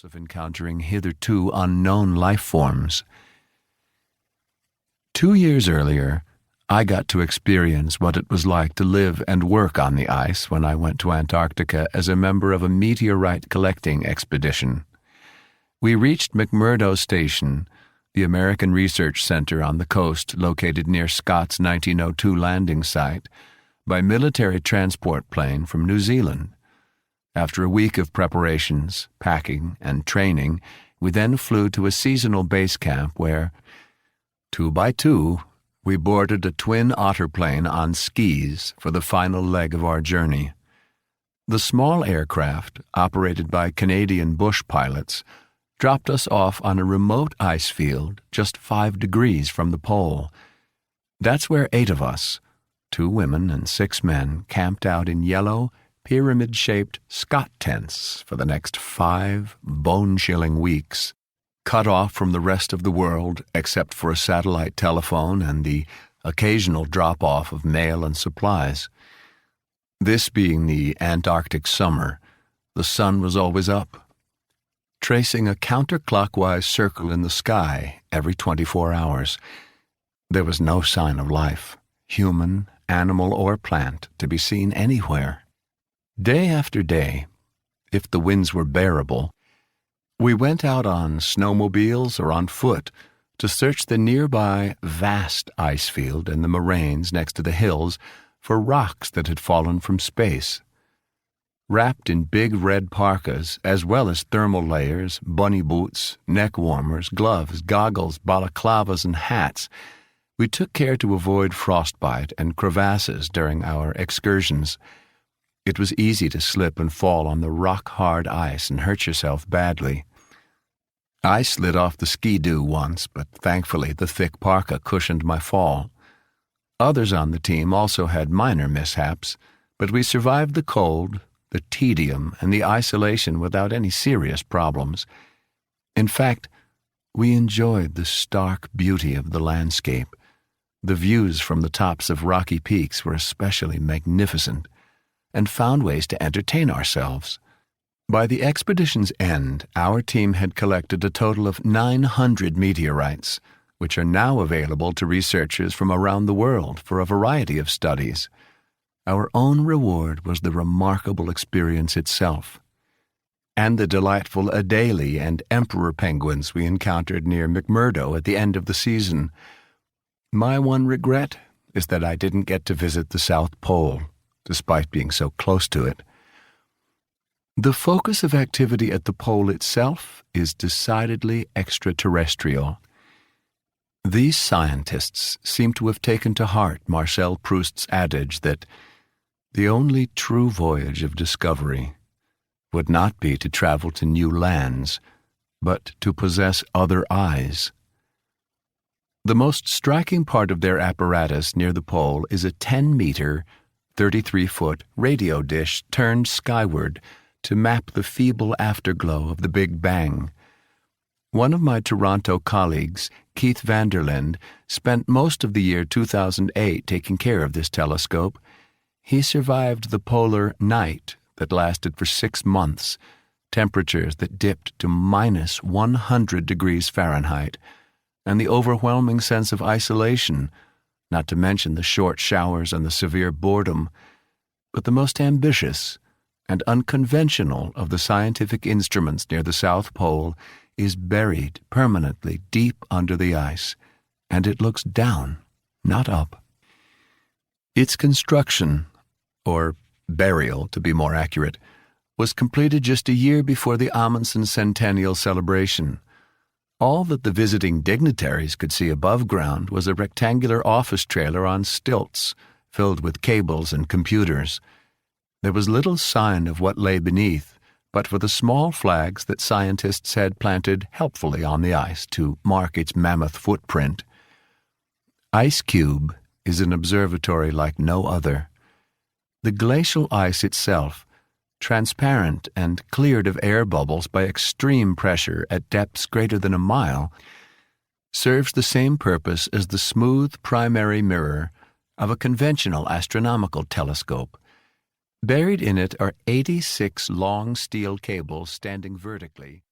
hopes of encountering hitherto unknown life forms. 2 years earlier, I got to experience what it was like to live and work on the ice when I went to Antarctica as a member of a meteorite collecting expedition. We reached McMurdo Station, the American Research Center on the coast located near Scott's 1902 landing site, by military transport plane from New Zealand. After a week of preparations, packing, and training, we then flew to a seasonal base camp where, 2 by 2, we boarded a twin otter plane on skis for the final leg of our journey. The small aircraft, operated by Canadian bush pilots, dropped us off on a remote ice field just 5 degrees from the pole. That's where 8 of us, 2 women and 6 men, camped out in yellow, pyramid-shaped Scott tents for the next 5 bone-chilling weeks, cut off from the rest of the world except for a satellite telephone and the occasional drop-off of mail and supplies. This being the Antarctic summer, the sun was always up, tracing a counterclockwise circle in the sky every 24 hours. There was no sign of life, human, animal, or plant, to be seen anywhere. Day after day, if the winds were bearable, we went out on snowmobiles or on foot to search the nearby vast ice field and the moraines next to the hills for rocks that had fallen from space. Wrapped in big red parkas, as well as thermal layers, bunny boots, neck warmers, gloves, goggles, balaclavas, and hats, we took care to avoid frostbite and crevasses during our excursions. It was easy to slip and fall on the rock-hard ice and hurt yourself badly. I slid off the ski-doo once, but thankfully the thick parka cushioned my fall. Others on the team also had minor mishaps, but we survived the cold, the tedium, and the isolation without any serious problems. In fact, we enjoyed the stark beauty of the landscape. The views from the tops of rocky peaks were especially magnificent, and found ways to entertain ourselves. By the expedition's end, our team had collected a total of 900 meteorites, which are now available to researchers from around the world for a variety of studies. Our own reward was the remarkable experience itself, and the delightful Adelie and emperor penguins we encountered near McMurdo at the end of the season. My one regret is that I didn't get to visit the South Pole, despite being so close to it. The focus of activity at the pole itself is decidedly extraterrestrial. These scientists seem to have taken to heart Marcel Proust's adage that the only true voyage of discovery would not be to travel to new lands, but to possess other eyes. The most striking part of their apparatus near the pole is a 10-meter, 33-foot radio dish turned skyward to map the feeble afterglow of the Big Bang. One of my Toronto colleagues, Keith Vanderlinde, spent most of the year 2008 taking care of this telescope. He survived the polar night that lasted for 6 months, temperatures that dipped to minus 100 degrees Fahrenheit, and the overwhelming sense of isolation, not to mention the short showers and the severe boredom. But the most ambitious and unconventional of the scientific instruments near the South Pole is buried permanently deep under the ice, and it looks down, not up. Its construction, or burial to be more accurate, was completed just a year before the Amundsen Centennial celebration. All that the visiting dignitaries could see above ground was a rectangular office trailer on stilts, filled with cables and computers. There was little sign of what lay beneath, but for the small flags that scientists had planted helpfully on the ice to mark its mammoth footprint. Ice Cube is an observatory like no other. The glacial ice itself, transparent and cleared of air bubbles by extreme pressure at depths greater than a mile, serves the same purpose as the smooth primary mirror of a conventional astronomical telescope. Buried in it are 86 long steel cables standing vertically.